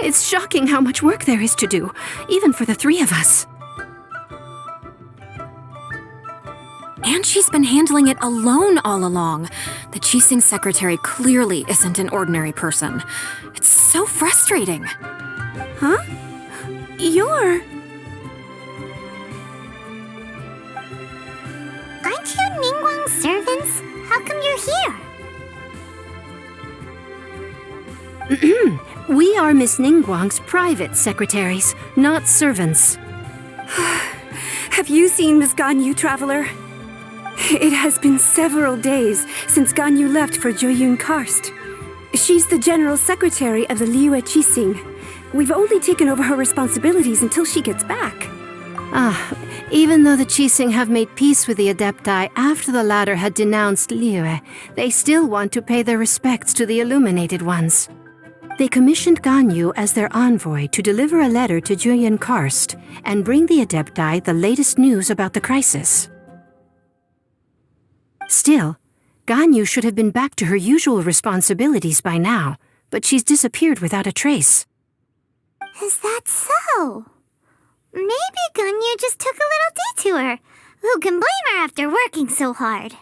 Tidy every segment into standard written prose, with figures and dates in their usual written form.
It's shocking how much work there is to do, even for the three of us. And she's been handling it alone all along. The Qixing secretary clearly isn't an ordinary person. It's so frustrating. Huh? You're... Aren't you Ningguang's servants? How come you're here? We are Miss Ningguang's private secretaries, not servants. Have you seen Miss Ganyu, Traveler? It has been several days since Ganyu left for Joyun Karst. She's the general secretary of the Liyue Qixing. We've only taken over her responsibilities until she gets back. Even though the Qixing have made peace with the Adepti after the latter had denounced Liyue, they still want to pay their respects to the Illuminated Ones. They commissioned Ganyu as their envoy to deliver a letter to Joyun Karst and bring the Adepti the latest news about the crisis. Still, Ganyu should have been back to her usual responsibilities by now, but she's disappeared without a trace. Is that so? Maybe Ganyu just took a little detour. Who can blame her after working so hard?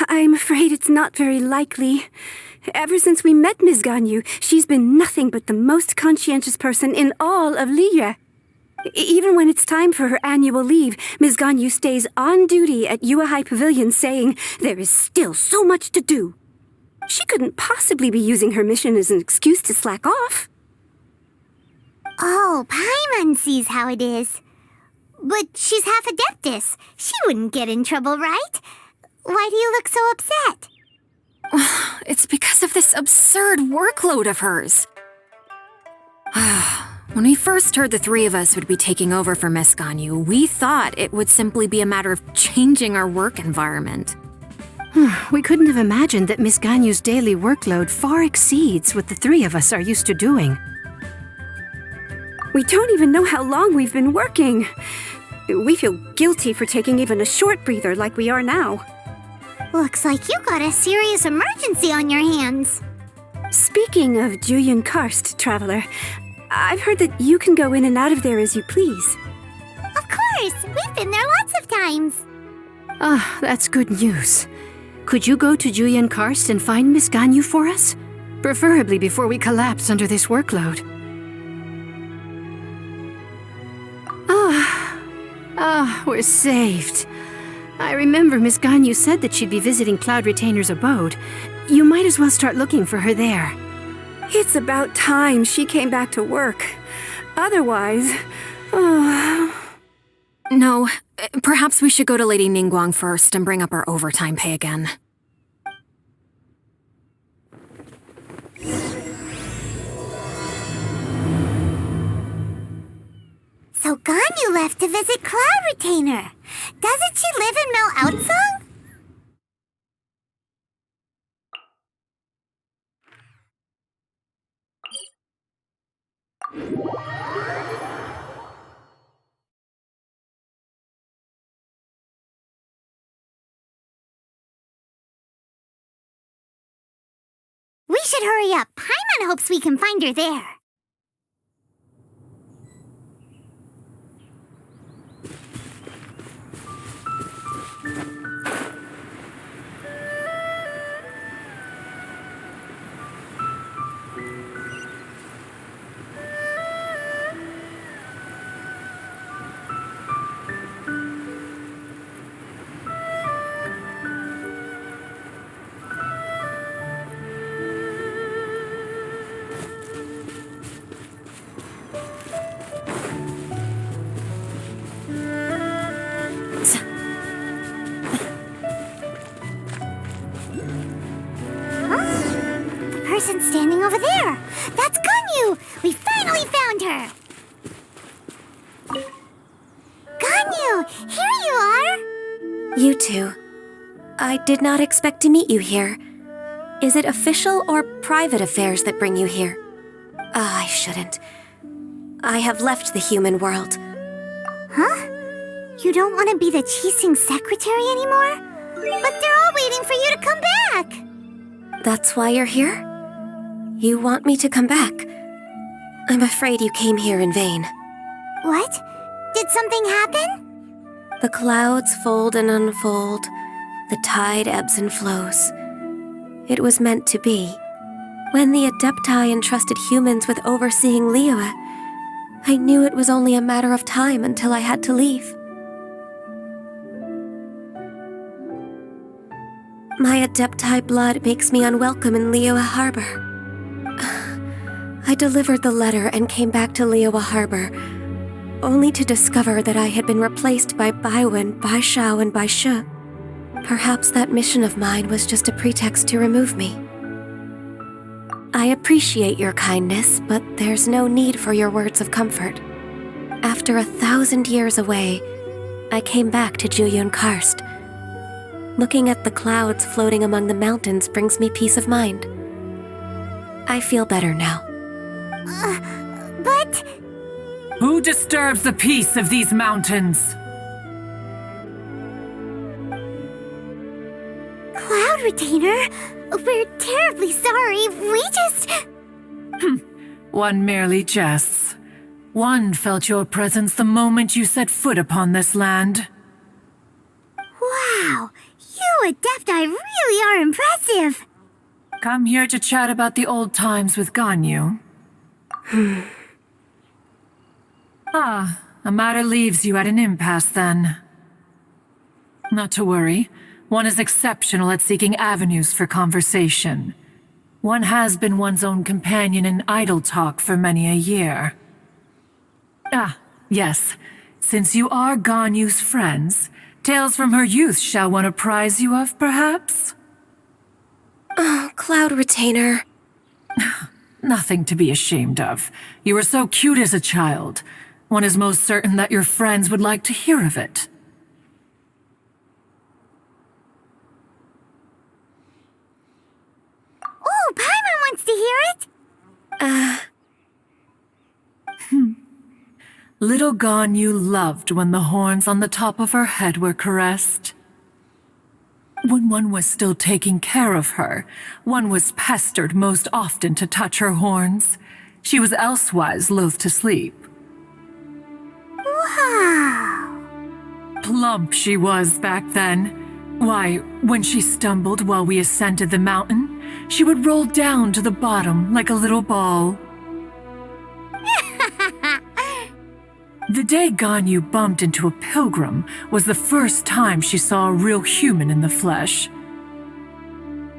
I'm afraid it's not very likely. Ever since we met Ms. Ganyu, she's been nothing but the most conscientious person in all of Liyue. Even when it's time for her annual leave, Ms. Ganyu stays on duty at Yuehai Pavilion saying there is still so much to do. She couldn't possibly be using her mission as an excuse to slack off. Oh, Paimon sees how it is. But she's half Adeptus. She wouldn't get in trouble, right? Why do you look so upset? It's because of this absurd workload of hers. When we first heard the three of us would be taking over for Miss Ganyu, we thought it would simply be a matter of changing our work environment. We couldn't have imagined that Miss Ganyu's daily workload far exceeds what the three of us are used to doing. We don't even know how long we've been working. We feel guilty for taking even a short breather like we are now. Looks like you got a serious emergency on your hands. Speaking of Joyun Karst, Traveler, I've heard that you can go in and out of there as you please. Of course! We've been there lots of times. That's good news. Could you go to Joyun Karst and find Miss Ganyu for us? Preferably before we collapse under this workload. We're saved. I remember Miss Ganyu said that she'd be visiting Cloud Retainer's abode. You might as well start looking for her there. It's about time she came back to work. Otherwise... No, perhaps we should go to Lady Ningguang first and bring up our overtime pay again. So Ganyu left to visit Cloud Retainer. Doesn't she live in Mel Outsong? We should hurry up. Paimon hopes we can find her there. Person standing over there. That's Ganyu! We finally found her! Ganyu! Here you are! You two. I did not expect to meet you here. Is it official or private affairs that bring you here? I shouldn't. I have left the human world. Huh? You don't want to be the Qixing secretary anymore? But they're all waiting for you to come back! That's why you're here? You want me to come back? I'm afraid you came here in vain. What? Did something happen? The clouds fold and unfold. The tide ebbs and flows. It was meant to be. When the Adepti entrusted humans with overseeing Liyue, I knew it was only a matter of time until I had to leave. My Adepti blood makes me unwelcome in Liyue Harbor. I delivered the letter and came back to Liyue Harbor, only to discover that I had been replaced by Baiwen, Baishao, and Baishe. Perhaps that mission of mine was just a pretext to remove me. I appreciate your kindness, but there's no need for your words of comfort. After 1,000 years away, I came back to Jueyun Karst. Looking at the clouds floating among the mountains brings me peace of mind. I feel better now. But... Who disturbs the peace of these mountains? Cloud Retainer, we're terribly sorry. We just... One merely jests. One felt your presence the moment you set foot upon this land. Wow, you Adepti really are impressive. Come here to chat about the old times with Ganyu. A matter leaves you at an impasse then. Not to worry. One is exceptional at seeking avenues for conversation. One has been one's own companion in idle talk for many a year. Yes. Since you are Ganyu's friends, tales from her youth shall one apprise you of, perhaps? Oh, Cloud Retainer. Nothing to be ashamed of. You were so cute as a child. One is most certain that your friends would like to hear of it. Oh, Paimon wants to hear it. Little Ganyu loved when the horns on the top of her head were caressed. When one was still taking care of her, one was pestered most often to touch her horns. She was elsewise loath to sleep. Wow. Plump she was back then. Why, when she stumbled while we ascended the mountain, she would roll down to the bottom like a little ball. The day Ganyu bumped into a pilgrim was the first time she saw a real human in the flesh.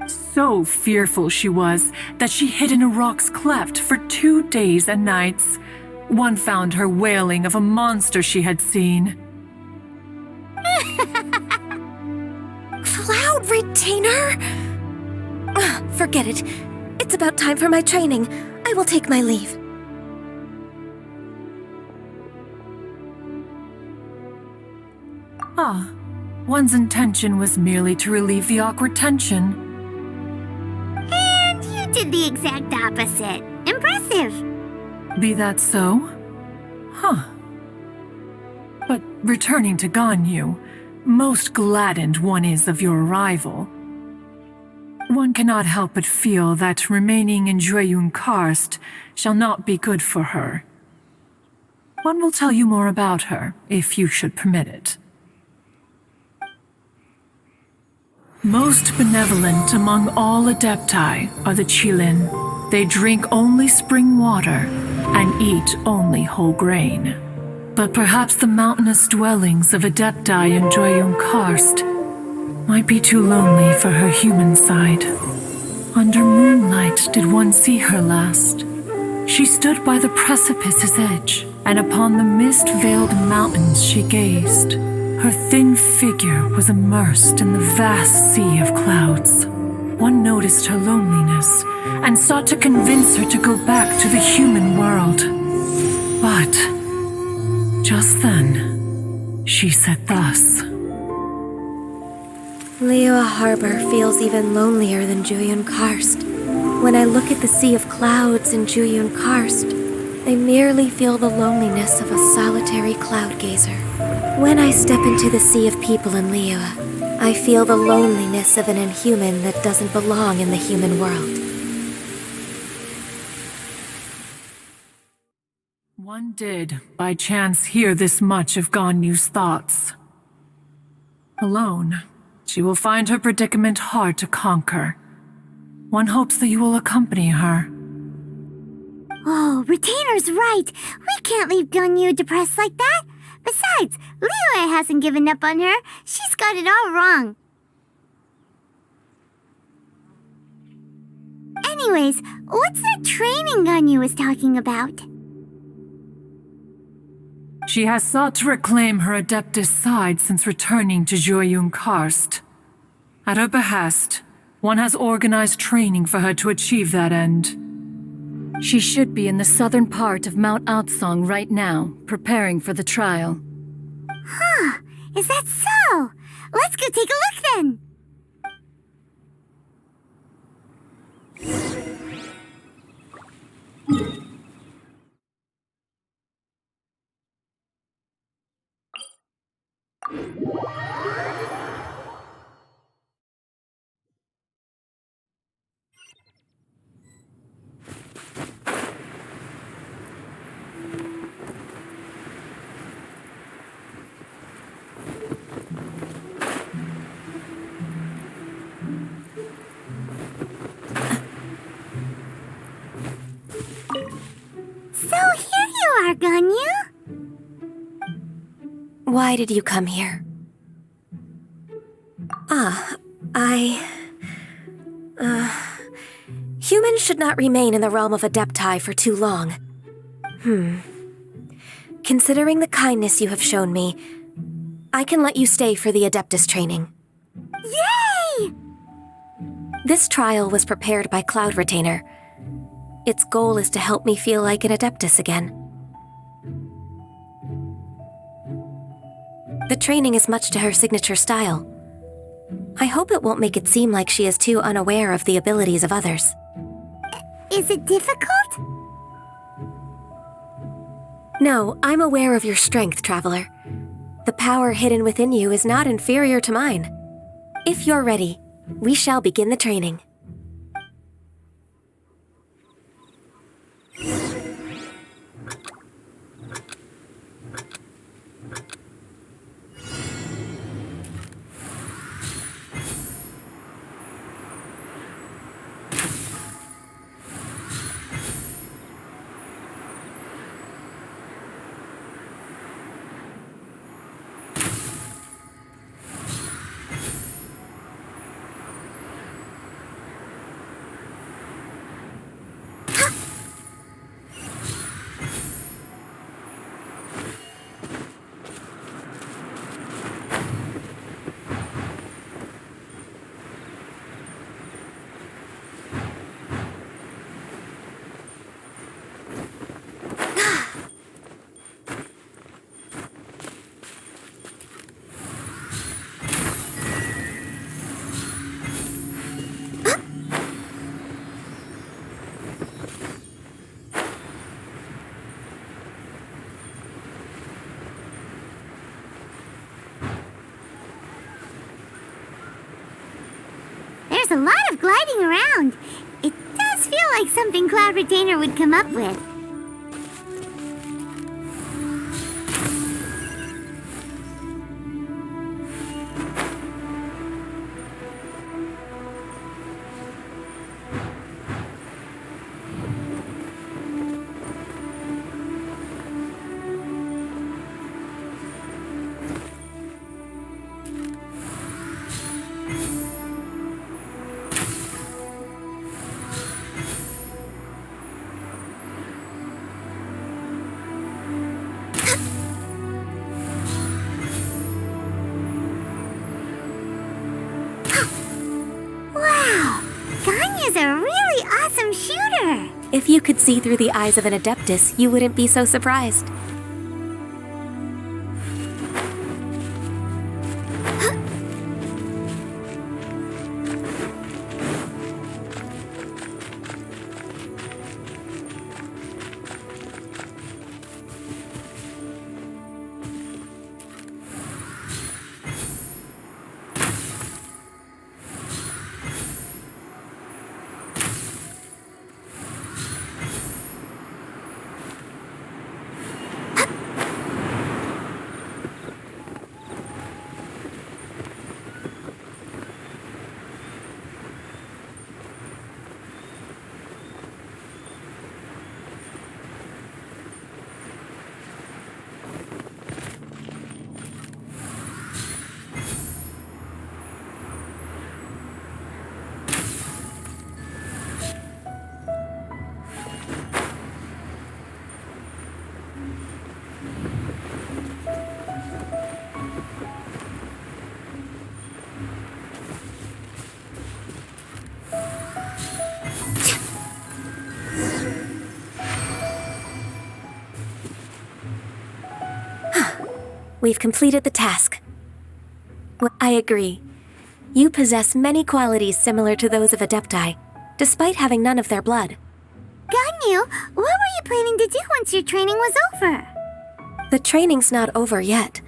So fearful she was that she hid in a rock's cleft for 2 days and nights. One found her wailing of a monster she had seen. Cloud Retainer? Forget it. It's about time for my training. I will take my leave. One's intention was merely to relieve the awkward tension. And you did the exact opposite. Impressive. Be that so? But returning to Ganyu, most gladdened one is of your arrival. One cannot help but feel that remaining in Jueyun Karst shall not be good for her. One will tell you more about her, if you should permit it. Most benevolent among all Adepti are the Qilin. They drink only spring water and eat only whole grain. But perhaps the mountainous dwellings of Adepti in Jueyun Karst might be too lonely for her human side. Under moonlight did one see her last. She stood by the precipice's edge, and upon the mist-veiled mountains she gazed. Her thin figure was immersed in the vast sea of clouds. One noticed her loneliness and sought to convince her to go back to the human world. But just then, she said thus. Liyue Harbor feels even lonelier than Jueyun Karst. When I look at the sea of clouds in Jueyun Karst, I merely feel the loneliness of a solitary cloud gazer. When I step into the sea of people in Liyue, I feel the loneliness of an inhuman that doesn't belong in the human world. did, by chance, hear this much of Ganyu's thoughts. Alone, she will find her predicament hard to conquer. One hopes that you will accompany her. Oh, Retainer's right. We can't leave Ganyu depressed like that. Besides, Liyue hasn't given up on her. She's got it all wrong. Anyways, what's that training Ganyu was talking about? She has sought to reclaim her Adeptus side since returning to Jueyun Karst. At her behest, one has organized training for her to achieve that end. She should be in the southern part of Mount Aotsong right now, preparing for the trial. Huh, is that so? Let's go take a look then. So here you are, Ganyu. Why did you come here? Humans should not remain in the realm of Adepti for too long. Considering the kindness you have shown me, I can let you stay for the Adeptus training. Yay! This trial was prepared by Cloud Retainer. Its goal is to help me feel like an Adeptus again. The training is much to her signature style. I hope it won't make it seem like she is too unaware of the abilities of others. Is it difficult? No, I'm aware of your strength, Traveler. The power hidden within you is not inferior to mine. If you're ready, we shall begin the training. There's a lot of gliding around. It does feel like something Cloud Retainer would come up with. Ganyu's a really awesome shooter! If you could see through the eyes of an Adeptus, you wouldn't be so surprised. We've completed the task. I agree. You possess many qualities similar to those of Adepti, despite having none of their blood. Ganyu, what were you planning to do once your training was over? The training's not over yet.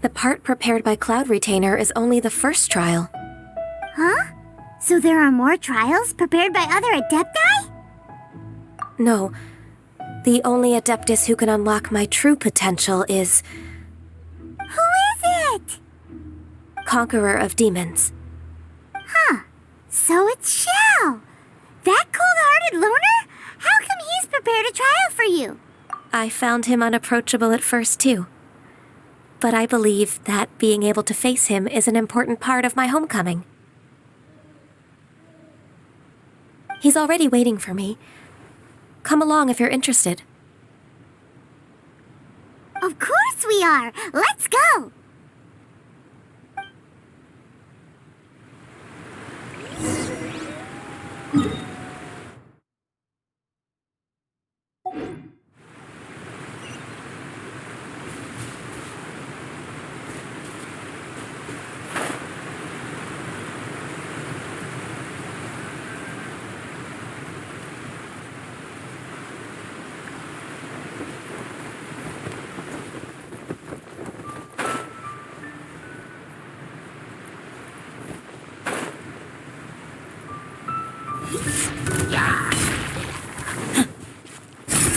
The part prepared by Cloud Retainer is only the first trial. Huh? So there are more trials prepared by other Adepti? No. The only Adeptus who can unlock my true potential is... Who is it? Conqueror of Demons. Huh. So it's Xiao. That cold-hearted loner? How come he's prepared a trial for you? I found him unapproachable at first, too. But I believe that being able to face him is an important part of my homecoming. He's already waiting for me. Come along if you're interested. Of course we are! Let's go!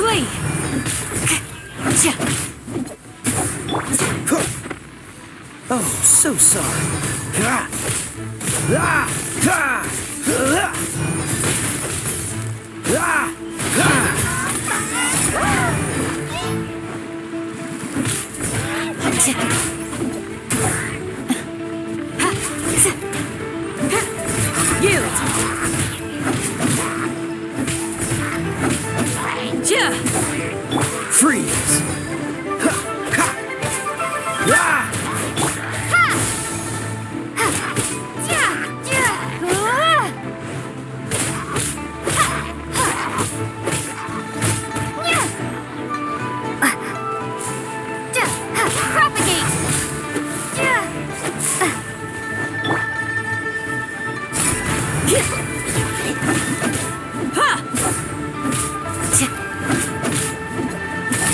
Flee! Oh, so sorry. Yield! Freeze!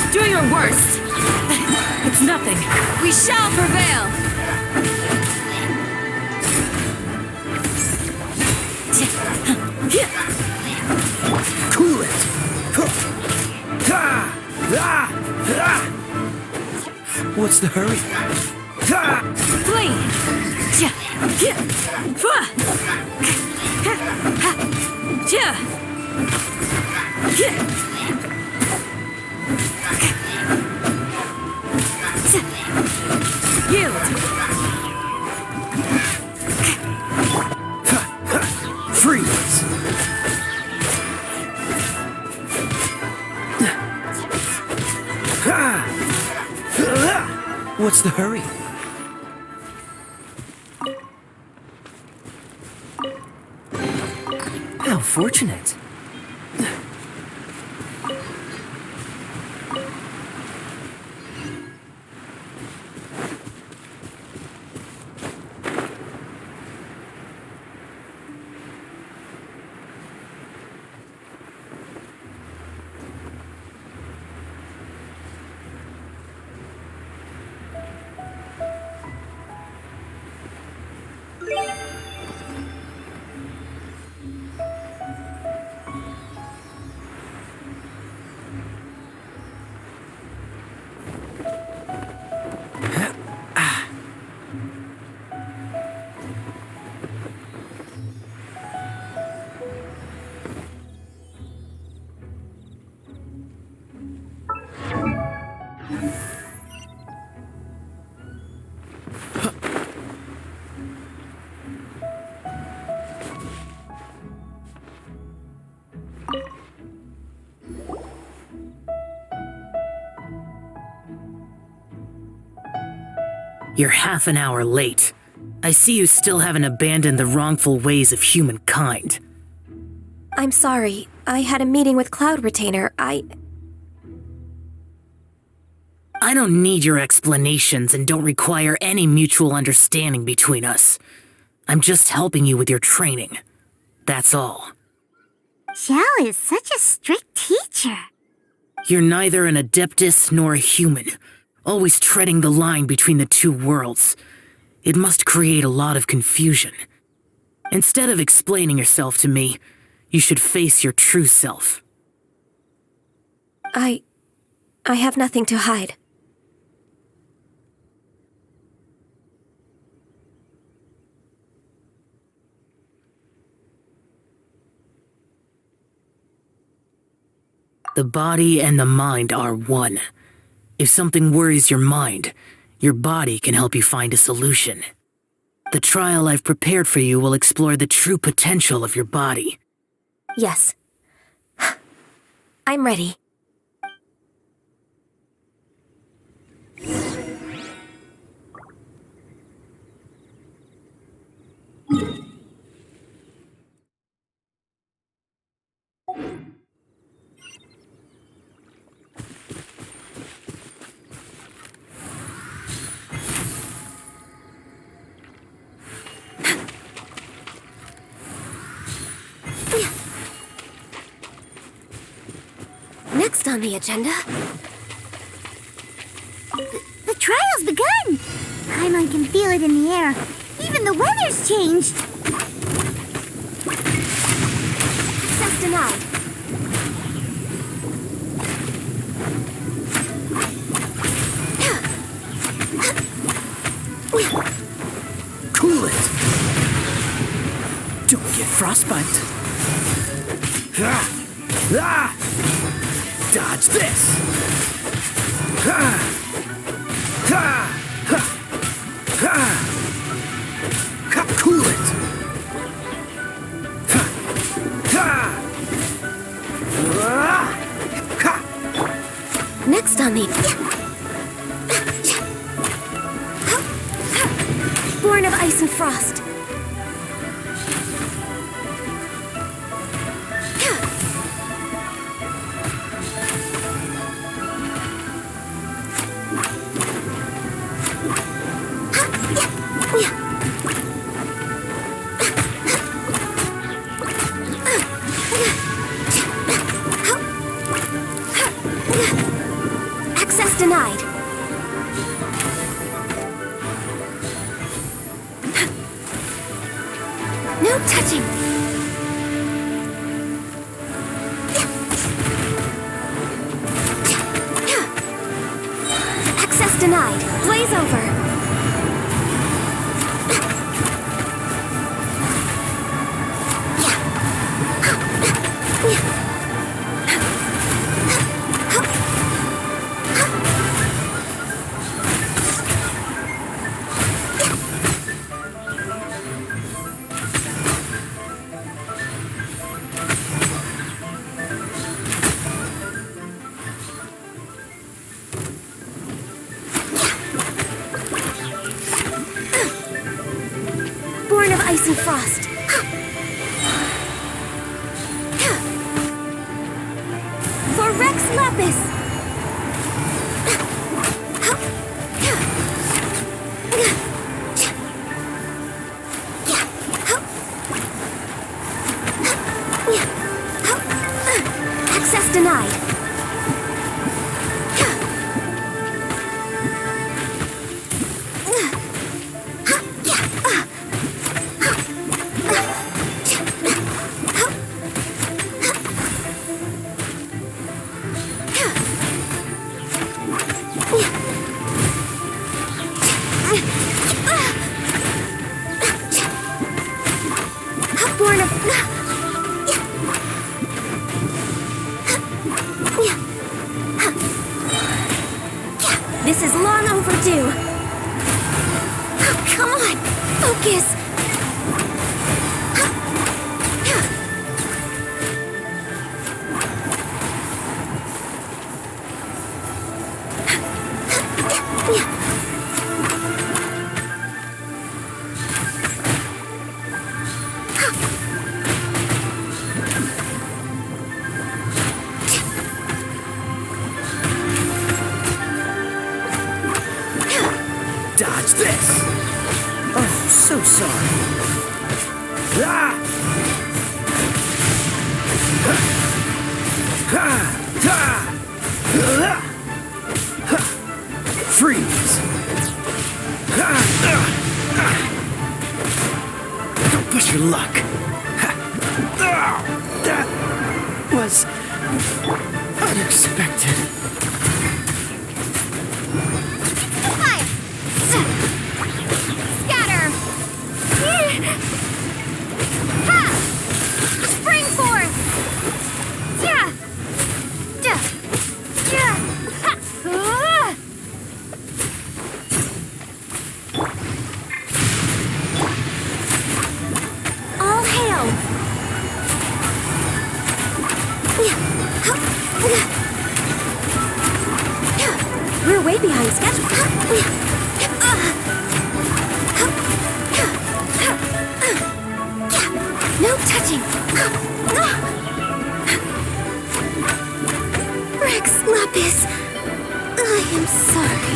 Do your worst! It's nothing. We shall prevail! Cool it! What's the hurry? Flee! Yield! Freeze! What's the hurry? How fortunate. You're half an hour late. I see you still haven't abandoned the wrongful ways of humankind. I'm sorry. I had a meeting with Cloud Retainer. I don't need your explanations and don't require any mutual understanding between us. I'm just helping you with your training. That's all. Xiao is such a strict teacher. You're neither an Adeptus nor a human, always treading the line between the two worlds. It must create a lot of confusion. Instead of explaining yourself to me, you should face your true self. I have nothing to hide. The body and the mind are one. If something worries your mind, your body can help you find a solution. The trial I've prepared for you will explore the true potential of your body. Yes. I'm ready. Next on the agenda... The trial's begun! Paimon can feel it in the air. Even the weather's changed. Access denied. Cool it! Don't get frostbite. Dodge this! Cool it! Next on the... Born of ice and frost. Access denied. No touching. Access denied. Blaze over. Born of ice and frost. For Rex Lapis! Access denied. Born of... This is long overdue. Oh, come on! Focus! sorry. Ah! Freeze! Don't push your luck. That was unexpected. Fire! Scatter! Ha! Spring forth! Yeah! Yeah! Yeah! Ha! All hail! We're way behind schedule. No touching. Rex Lapis, I am sorry.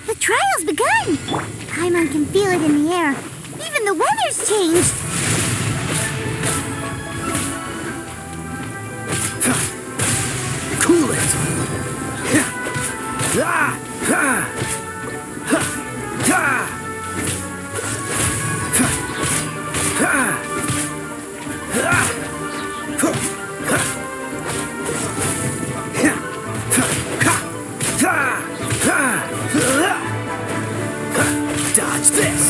The trial's begun! Paimon can feel it in the air. Even the weather's changed. Cool it! Ah! Ha! Ha! Ha! Ha! Dodge this!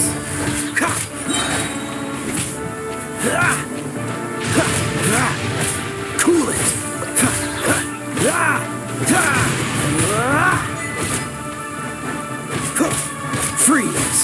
Cool it! Freeze!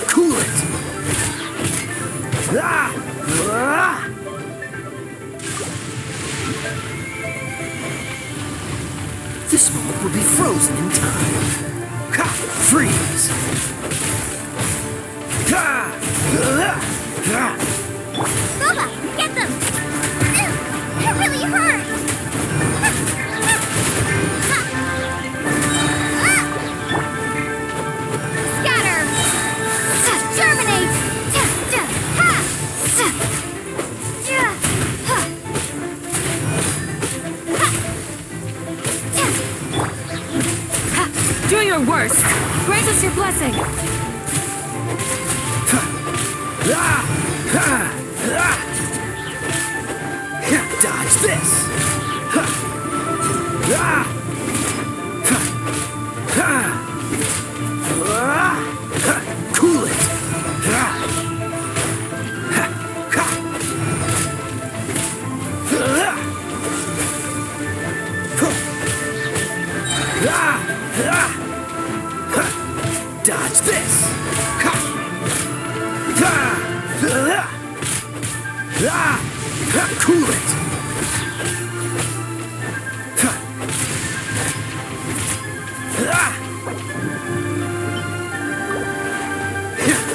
Cool it! This moment will be frozen in time. Freeze! Boba, get them! It really hurt! Scatter! Terminate! Do your worst. Grant us your blessing. Dodge this! Cool it! Dodge this! Cool it!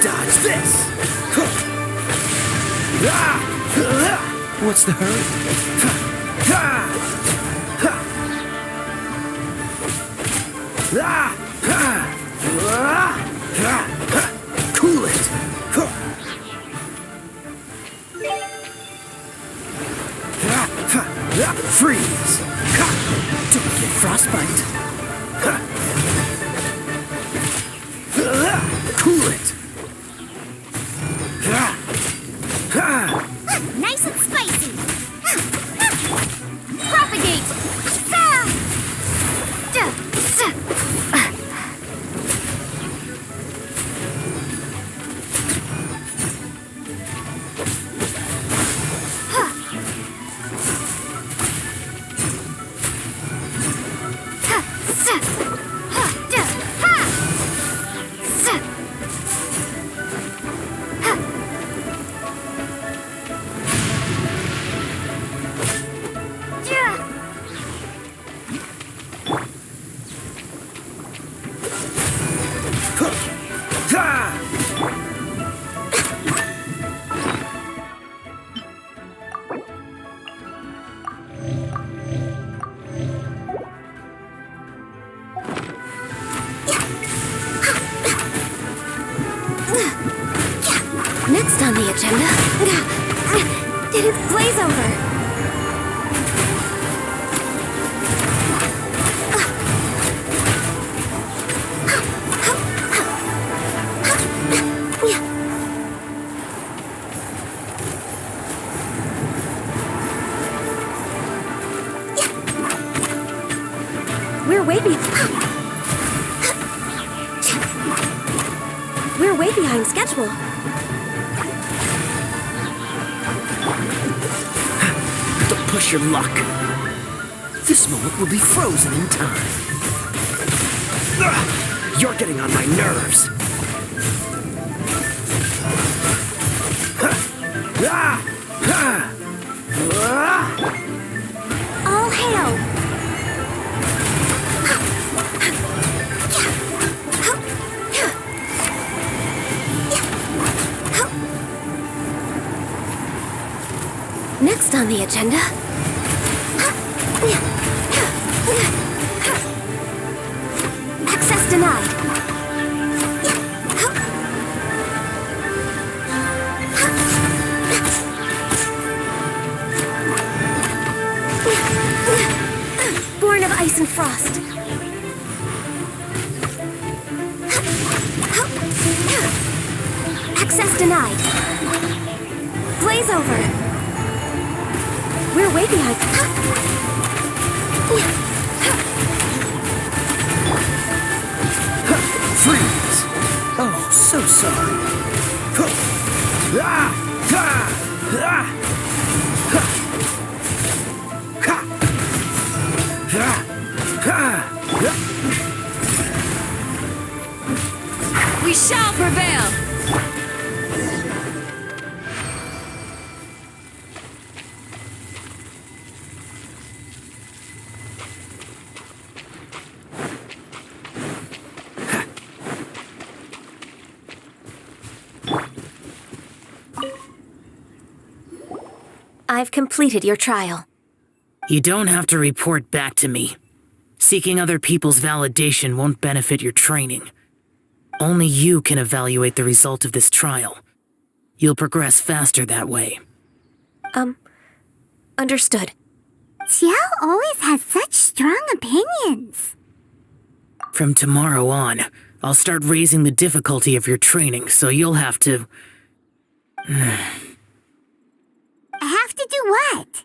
Dodge this! What's the hurry? Cool it! Freeze! Don't get frostbite! Cool it! Nice and spicy! We're way behind schedule. Don't push your luck. This moment will be frozen in time. You're getting on my nerves. All hail! Next on the agenda... Access denied. Born of ice and frost. Access denied. Blaze over. We're way behind. Freeze! Oh, so sorry. We shall prevail! I've completed your trial. You don't have to report back to me. Seeking other people's validation won't benefit your training. Only you can evaluate the result of this trial. You'll progress faster that way. Understood. Xiao always has such strong opinions. From tomorrow on, I'll start raising the difficulty of your training, so you'll have to... I have to do what?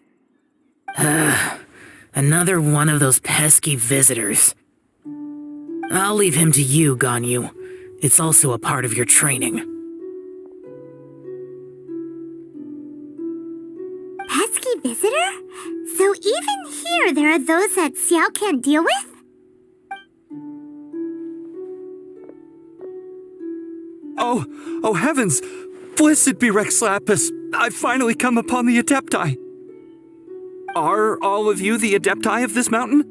Another one of those pesky visitors. I'll leave him to you, Ganyu. It's also a part of your training. Pesky visitor? So even here there are those that Xiao can't deal with? Oh heavens! Blessed be Rex Lapis! I've finally come upon the Adepti! Are all of you the Adepti of this mountain?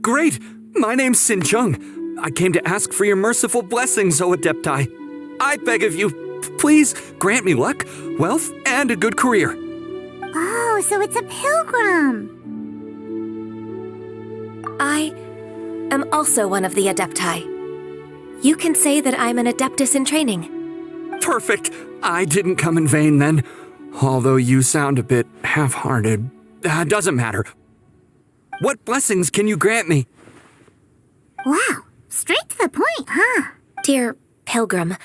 Great! My name's Sin Chung. I came to ask for your merciful blessings, O Adepti. I beg of you, please grant me luck, wealth, and a good career. Oh, so it's a pilgrim. I am also one of the Adepti. You can say that I'm an Adeptus in training. Perfect! I didn't come in vain then. Although you sound a bit half-hearted. Doesn't matter. What blessings can you grant me? Wow, straight to the point, huh? Dear Pilgrim,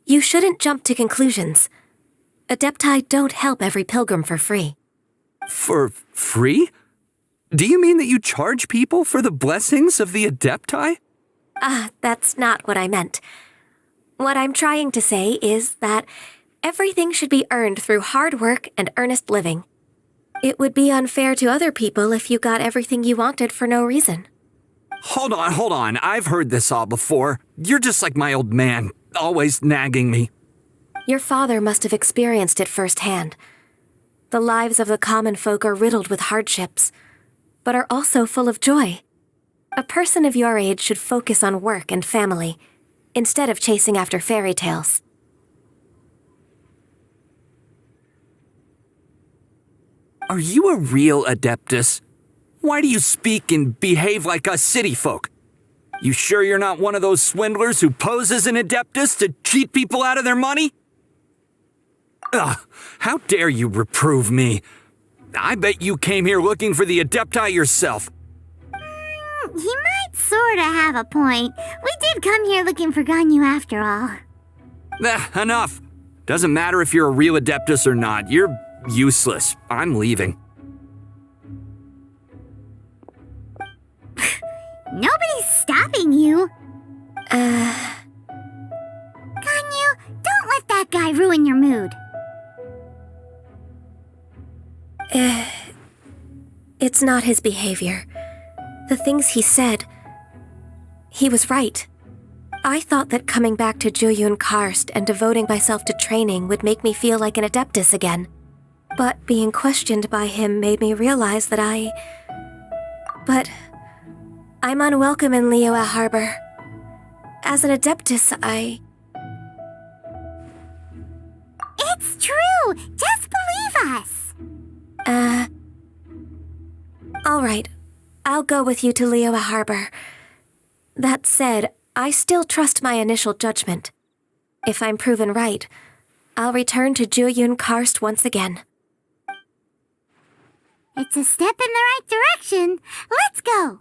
you shouldn't jump to conclusions. Adepti don't help every pilgrim for free. For free? Do you mean that you charge people for the blessings of the Adepti? That's not what I meant. What I'm trying to say is that everything should be earned through hard work and earnest living. It would be unfair to other people if you got everything you wanted for no reason. Hold on. I've heard this all before. You're just like my old man, always nagging me. Your father must have experienced it firsthand. The lives of the common folk are riddled with hardships, but are also full of joy. A person of your age should focus on work and family, instead of chasing after fairy tales. Are you a real Adeptus? Why do you speak and behave like us city folk? You sure you're not one of those swindlers who pose as an Adeptus to cheat people out of their money? Ugh, how dare you reprove me? I bet you came here looking for the Adepti yourself. He might sorta have a point. We did come here looking for Ganyu after all. Enough. Doesn't matter if you're a real Adeptus or not. You're useless. I'm leaving. Nobody's stopping you. Ganyu, don't let that guy ruin your mood. It's not his behavior. The things he said, he was right. I thought that coming back to Jueyun Karst and devoting myself to training would make me feel like an Adeptus again. But being questioned by him made me realize that But I'm unwelcome in Liyue Harbor. As an Adeptus, It's true! Just believe us! Alright. I'll go with you to Liyue Harbor. That said, I still trust my initial judgment. If I'm proven right, I'll return to Jueyun Karst once again. It's a step in the right direction. Let's go!